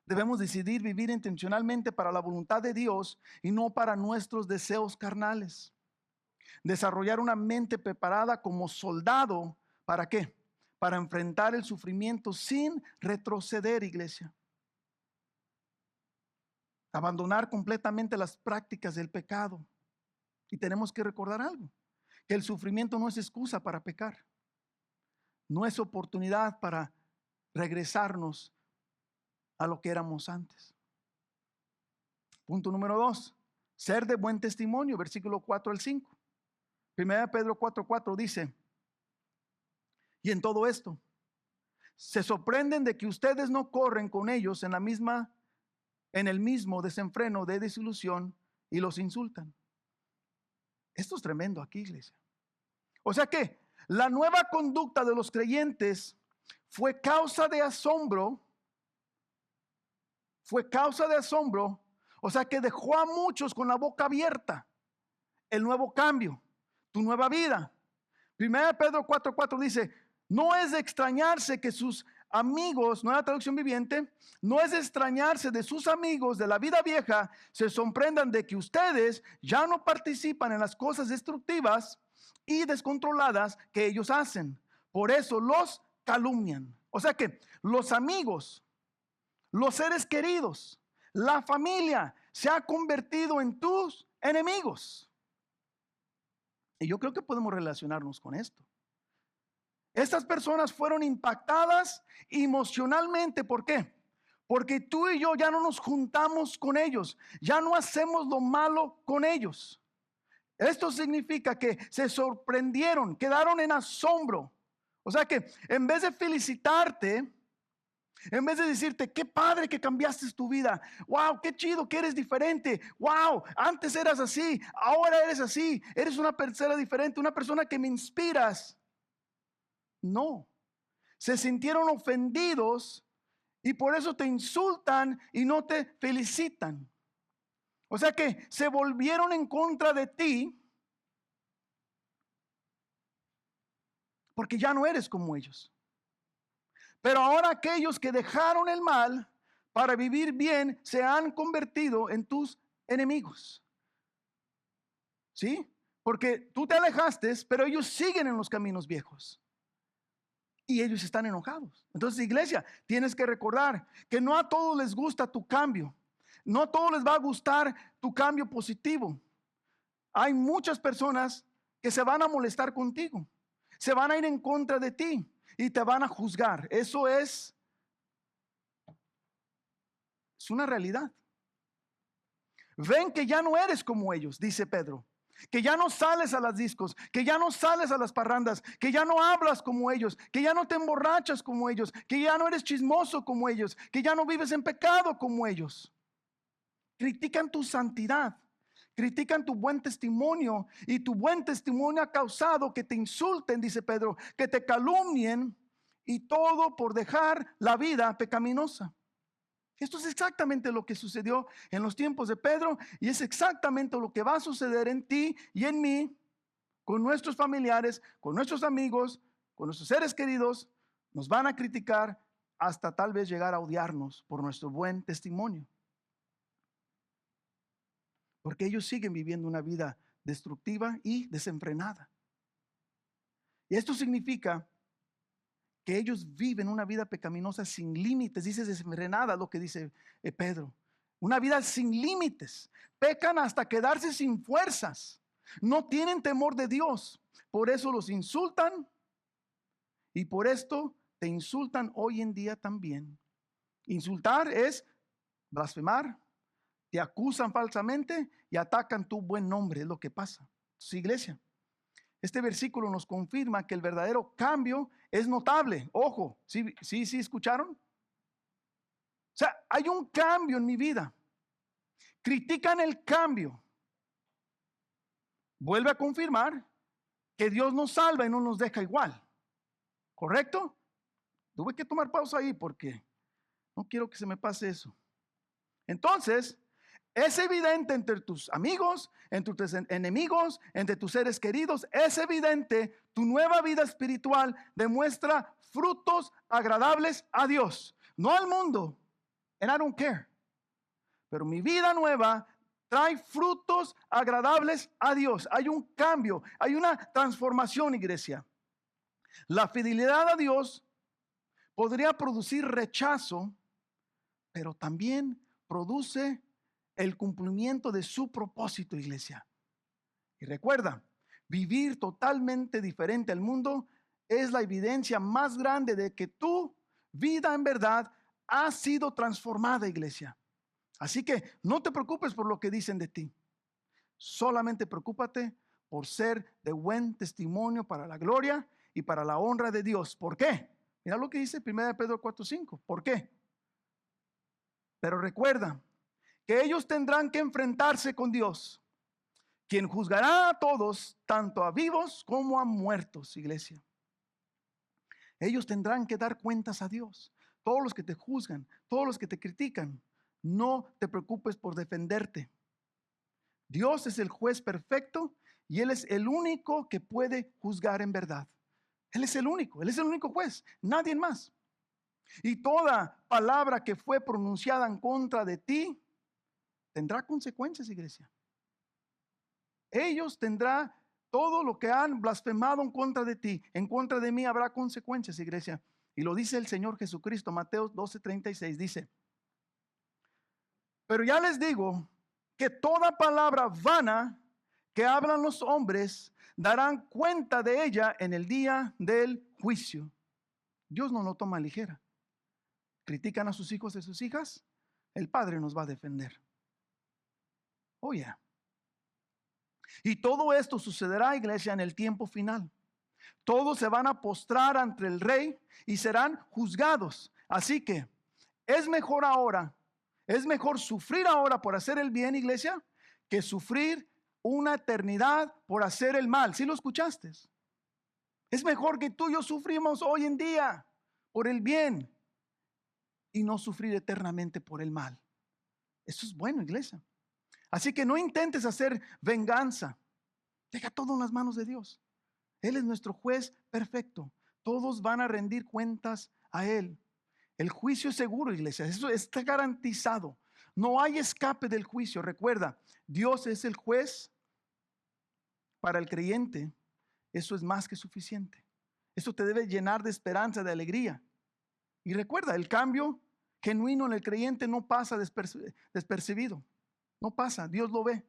Debemos decidir vivir intencionalmente para la voluntad de Dios y no para nuestros deseos carnales. Desarrollar una mente preparada como soldado, ¿para qué? Para enfrentar el sufrimiento sin retroceder, iglesia. Abandonar completamente las prácticas del pecado. Y tenemos que recordar algo, que el sufrimiento no es excusa para pecar. No es oportunidad para regresarnos a lo que éramos antes. Punto número 2, ser de buen testimonio, versículo 4 al 5. 1 Pedro 4:4 dice, y en todo esto, se sorprenden de que ustedes no corren con ellos en el mismo desenfreno de desilusión y los insultan. Esto es tremendo aquí, iglesia. O sea que la nueva conducta de los creyentes fue causa de asombro. O sea que dejó a muchos con la boca abierta. El nuevo cambio, tu nueva vida. 1 Pedro 4:4 dice: no es de extrañarse que sus amigos, nueva traducción viviente, no es de extrañarse de sus amigos de la vida vieja se sorprendan de que ustedes ya no participan en las cosas destructivas y descontroladas que ellos hacen. Por eso los calumnian. O sea que los amigos, los seres queridos, la familia se ha convertido en tus enemigos. Y yo creo que podemos relacionarnos con esto. Estas personas fueron impactadas emocionalmente. ¿Por qué? Porque tú y yo ya no nos juntamos con ellos, ya no hacemos lo malo con ellos. Esto significa que se sorprendieron, quedaron en asombro. O sea que en vez de felicitarte, en vez de decirte, qué padre que cambiaste tu vida. Wow, qué chido que eres diferente. Wow, antes eras así, ahora eres así. Eres una persona diferente, una persona que me inspiras. No, se sintieron ofendidos y por eso te insultan y no te felicitan. O sea que se volvieron en contra de ti porque ya no eres como ellos. Pero ahora aquellos que dejaron el mal para vivir bien se han convertido en tus enemigos. ¿Sí? Porque tú te alejaste, pero ellos siguen en los caminos viejos. Y ellos están enojados. Entonces, iglesia, tienes que recordar que no a todos les gusta tu cambio. No a todos les va a gustar tu cambio positivo. Hay muchas personas que se van a molestar contigo. Se van a ir en contra de ti y te van a juzgar. Eso es una realidad. Ven que ya no eres como ellos, dice Pedro. Que ya no sales a las discos, que ya no sales a las parrandas, que ya no hablas como ellos, que ya no te emborrachas como ellos, que ya no eres chismoso como ellos, que ya no vives en pecado como ellos. Critican tu santidad, critican tu buen testimonio y tu buen testimonio ha causado que te insulten, dice Pedro, que te calumnien y todo por dejar la vida pecaminosa. Esto es exactamente lo que sucedió en los tiempos de Pedro y es exactamente lo que va a suceder en ti y en mí, con nuestros familiares, con nuestros amigos, con nuestros seres queridos. Nos van a criticar hasta tal vez llegar a odiarnos por nuestro buen testimonio. Porque ellos siguen viviendo una vida destructiva y desenfrenada. Y esto significa que ellos viven una vida pecaminosa sin límites, dice desenfrenada lo que dice Pedro. Una vida sin límites. Pecan hasta quedarse sin fuerzas. No tienen temor de Dios. Por eso los insultan y por esto te insultan hoy en día también. Insultar es blasfemar, te acusan falsamente y atacan tu buen nombre, es lo que pasa. Sí, iglesia. Este versículo nos confirma que el verdadero cambio es notable. Ojo, ¿sí escucharon? O sea, hay un cambio en mi vida. Critican el cambio. Vuelve a confirmar que Dios nos salva y no nos deja igual. ¿Correcto? Tuve que tomar pausa ahí porque no quiero que se me pase eso. Entonces, es evidente entre tus amigos, entre tus enemigos, entre tus seres queridos. Es evidente, tu nueva vida espiritual demuestra frutos agradables a Dios, no al mundo. And I don't care. Pero mi vida nueva trae frutos agradables a Dios. Hay un cambio, hay una transformación, iglesia. La fidelidad a Dios podría producir rechazo, pero también produce el cumplimiento de su propósito, iglesia. Y recuerda, vivir totalmente diferente al mundo es la evidencia más grande de que tu vida en verdad ha sido transformada, iglesia. Así que no te preocupes por lo que dicen de ti. Solamente preocúpate por ser de buen testimonio para la gloria y para la honra de Dios. ¿Por qué? Mira lo que dice 1 Pedro 4:5. ¿Por qué? Pero recuerda que ellos tendrán que enfrentarse con Dios, quien juzgará a todos, tanto a vivos como a muertos, iglesia. Ellos tendrán que dar cuentas a Dios. Todos los que te juzgan, todos los que te critican, no te preocupes por defenderte. Dios es el juez perfecto y Él es el único que puede juzgar en verdad. Él es el único juez, nadie más. Y toda palabra que fue pronunciada en contra de ti tendrá consecuencias, iglesia. Ellos tendrán todo lo que han blasfemado en contra de ti, en contra de mí habrá consecuencias, iglesia. Y lo dice el Señor Jesucristo, Mateo 12:36, dice: pero ya les digo que toda palabra vana que hablan los hombres darán cuenta de ella en el día del juicio. Dios no lo toma a ligera. Critican a sus hijos y sus hijas, el Padre nos va a defender. Oh, yeah. Y todo esto sucederá, iglesia, en el tiempo final. Todos se van a postrar ante el Rey y serán juzgados. Así que es mejor ahora, es mejor sufrir ahora por hacer el bien, iglesia, que sufrir una eternidad por hacer el mal. ¿Sí lo escuchaste? Es mejor que tú y yo sufrimos hoy en día por el bien y no sufrir eternamente por el mal. Eso es bueno, iglesia. Así que no intentes hacer venganza. Deja todo en las manos de Dios. Él es nuestro juez perfecto. Todos van a rendir cuentas a Él. El juicio es seguro, iglesia. Eso está garantizado. No hay escape del juicio. Recuerda, Dios es el juez. Para el creyente, eso es más que suficiente. Eso te debe llenar de esperanza, de alegría. Y recuerda, el cambio genuino en el creyente no pasa despercibido. No pasa, Dios lo ve.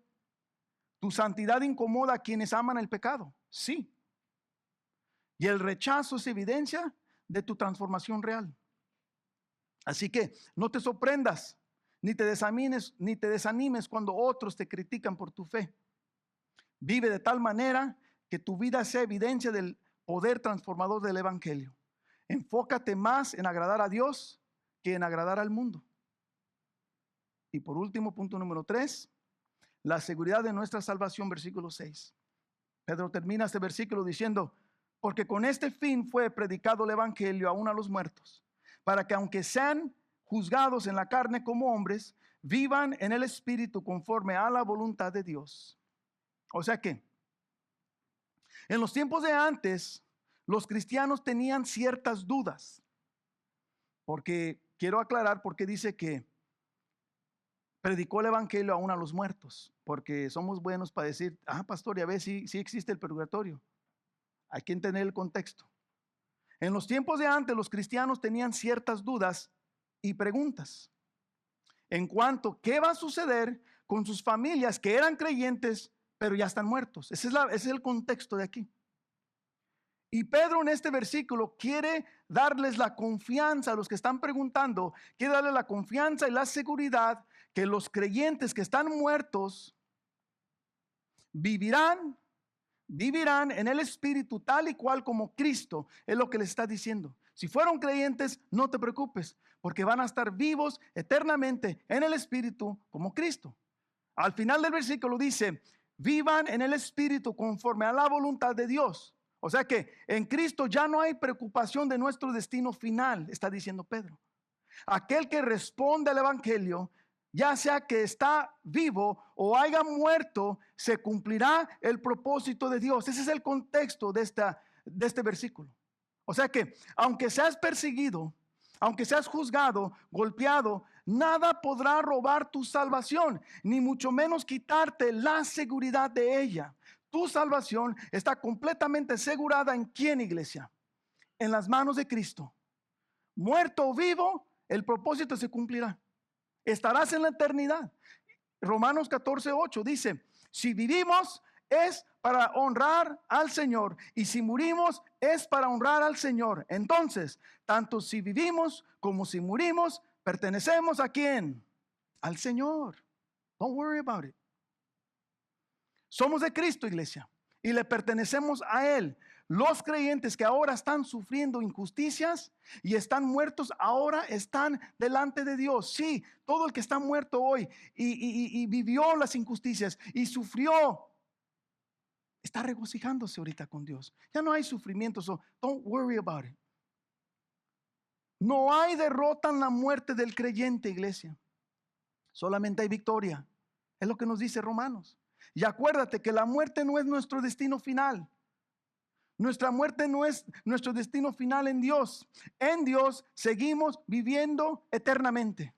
Tu santidad incomoda a quienes aman el pecado, sí. Y el rechazo es evidencia de tu transformación real. Así que no te sorprendas, ni te desanimes cuando otros te critican por tu fe. Vive de tal manera que tu vida sea evidencia del poder transformador del Evangelio. Enfócate más en agradar a Dios que en agradar al mundo. Y por último, punto número 3, la seguridad de nuestra salvación, versículo 6. Pedro termina este versículo diciendo: porque con este fin fue predicado el Evangelio aún a los muertos, para que aunque sean juzgados en la carne como hombres, vivan en el Espíritu conforme a la voluntad de Dios. O sea que, en los tiempos de antes, los cristianos tenían ciertas dudas, porque quiero aclarar por qué dice que predicó el Evangelio aún a los muertos, porque somos buenos para decir: pastor, ya ves, sí existe el purgatorio. Hay que entender el contexto. En los tiempos de antes, los cristianos tenían ciertas dudas y preguntas en cuanto a qué va a suceder con sus familias que eran creyentes, pero ya están muertos. Ese es el contexto de aquí. Y Pedro en este versículo quiere darles la confianza a los que están preguntando, quiere darles la confianza y la seguridad que los creyentes que están muertos vivirán en el Espíritu tal y cual como Cristo. Es lo que les está diciendo. Si fueron creyentes, no te preocupes, porque van a estar vivos eternamente en el Espíritu como Cristo. Al final del versículo dice: vivan en el Espíritu conforme a la voluntad de Dios. O sea que en Cristo ya no hay preocupación de nuestro destino final, está diciendo Pedro. Aquel que responde al Evangelio, ya sea que está vivo o haya muerto, se cumplirá el propósito de Dios. Ese es el contexto de este versículo. O sea que aunque seas perseguido, aunque seas juzgado, golpeado, nada podrá robar tu salvación, ni mucho menos quitarte la seguridad de ella. Tu salvación está completamente asegurada ¿en quién, iglesia? En las manos de Cristo. Muerto o vivo, el propósito se cumplirá. Estarás en la eternidad. Romanos 14:8 dice: si vivimos es para honrar al Señor, y si morimos es para honrar al Señor. Entonces, tanto si vivimos como si morimos, pertenecemos ¿a quién? Al Señor. Don't worry about it. Somos de Cristo, iglesia, y le pertenecemos a Él. Los creyentes que ahora están sufriendo injusticias y están muertos, ahora están delante de Dios. Sí, todo el que está muerto hoy y vivió las injusticias y sufrió, está regocijándose ahorita con Dios. Ya no hay sufrimiento, so don't worry about it. No hay derrota en la muerte del creyente, iglesia. Solamente hay victoria. Es lo que nos dice Romanos. Y acuérdate que la muerte no es nuestro destino final. Nuestra muerte no es nuestro destino final en Dios. En Dios seguimos viviendo eternamente.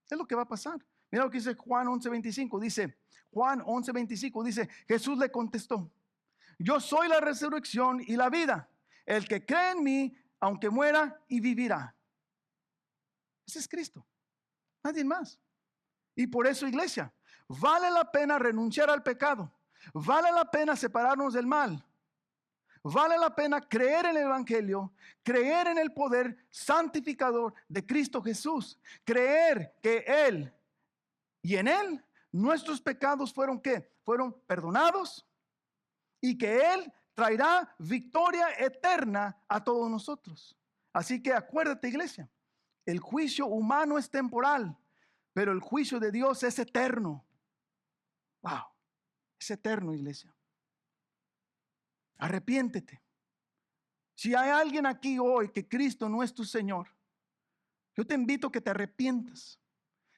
Es lo que va a pasar. Mira lo que dice Juan 11:25. Juan 11:25 dice, Jesús le contestó, yo soy la resurrección y la vida. El que cree en mí, aunque muera, y vivirá. Ese es Cristo. Nadie más. Y por eso, iglesia, vale la pena renunciar al pecado. Vale la pena separarnos del mal. Vale la pena creer en el Evangelio, creer en el poder santificador de Cristo Jesús. Creer que Él y en Él nuestros pecados fueron ¿qué? Fueron perdonados y que Él traerá victoria eterna a todos nosotros. Así que acuérdate, iglesia, el juicio humano es temporal, pero el juicio de Dios es eterno. Wow, es eterno, iglesia. Arrepiéntete. Si hay alguien aquí hoy que Cristo no es tu Señor, yo te invito a que te arrepientas.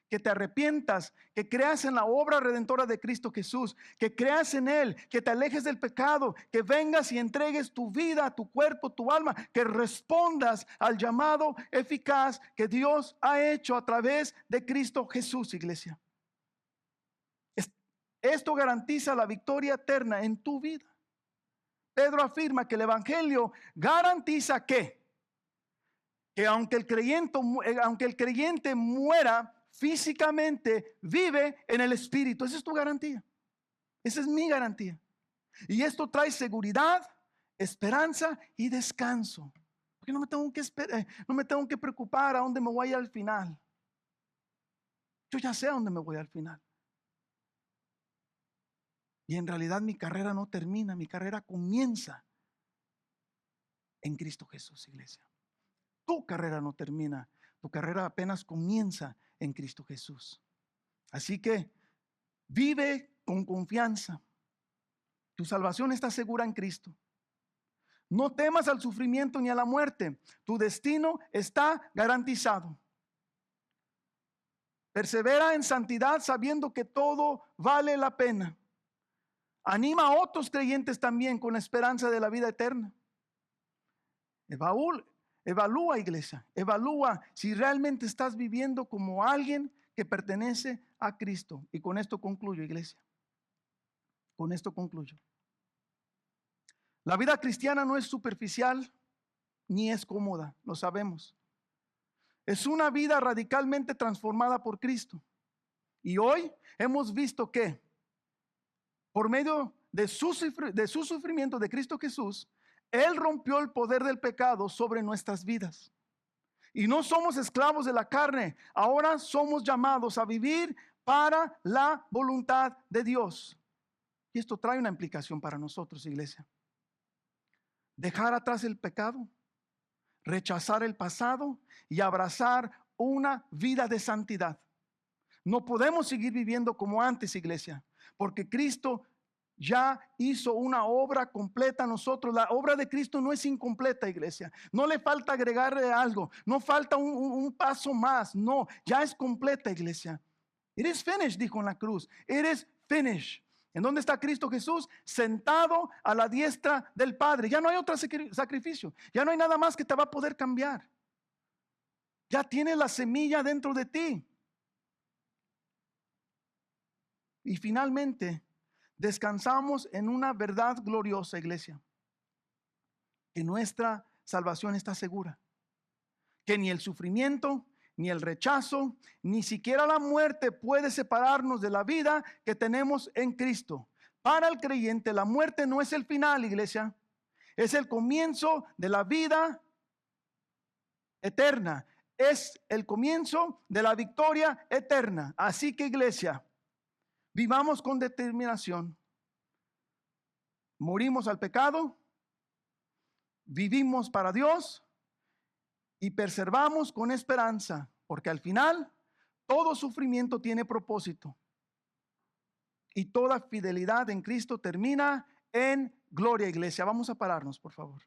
Que te arrepientas, que creas en la obra redentora de Cristo Jesús, que creas en Él, que te alejes del pecado, que vengas y entregues tu vida, tu cuerpo, tu alma, que respondas al llamado eficaz que Dios ha hecho a través de Cristo Jesús, iglesia. Esto garantiza la victoria eterna en tu vida. Pedro afirma que el Evangelio garantiza que aunque el creyente muera físicamente, vive en el Espíritu. Esa es tu garantía. Esa es mi garantía. Y esto trae seguridad, esperanza y descanso. Porque no me tengo que preocupar a dónde me voy al final. Yo ya sé a dónde me voy al final. Y en realidad mi carrera no termina, mi carrera comienza en Cristo Jesús, iglesia. Tu carrera no termina, tu carrera apenas comienza en Cristo Jesús. Así que vive con confianza. Tu salvación está segura en Cristo. No temas al sufrimiento ni a la muerte. Tu destino está garantizado. Persevera en santidad sabiendo que todo vale la pena. Anima a otros creyentes también con la esperanza de la vida eterna. Evalúa, iglesia. Evalúa si realmente estás viviendo como alguien que pertenece a Cristo. Y con esto concluyo, iglesia. Con esto concluyo. La vida cristiana no es superficial ni es cómoda, lo sabemos. Es una vida radicalmente transformada por Cristo. Y hoy hemos visto que por medio de su sufrimiento de Cristo Jesús, Él rompió el poder del pecado sobre nuestras vidas. Y no somos esclavos de la carne, ahora somos llamados a vivir para la voluntad de Dios. Y esto trae una implicación para nosotros, iglesia. Dejar atrás el pecado, rechazar el pasado y abrazar una vida de santidad. No podemos seguir viviendo como antes, iglesia, porque Cristo ya hizo una obra completa a nosotros. La obra de Cristo no es incompleta, iglesia. No le falta agregarle algo, no falta un paso más. No, ya es completa, iglesia. It is finished, dijo en la cruz. It is finished. ¿En dónde está Cristo Jesús? Sentado a la diestra del Padre. Ya no hay otro sacrificio. Ya no hay nada más que te va a poder cambiar. Ya tienes la semilla dentro de ti. Y finalmente, descansamos en una verdad gloriosa, iglesia. Que nuestra salvación está segura. Que ni el sufrimiento, ni el rechazo, ni siquiera la muerte puede separarnos de la vida que tenemos en Cristo. Para el creyente, la muerte no es el final, iglesia. Es el comienzo de la vida eterna. Es el comienzo de la victoria eterna. Así que, iglesia, vivamos con determinación. Morimos al pecado, vivimos para Dios y perseveramos con esperanza, porque al final todo sufrimiento tiene propósito y toda fidelidad en Cristo termina en gloria, iglesia. Vamos a pararnos, por favor.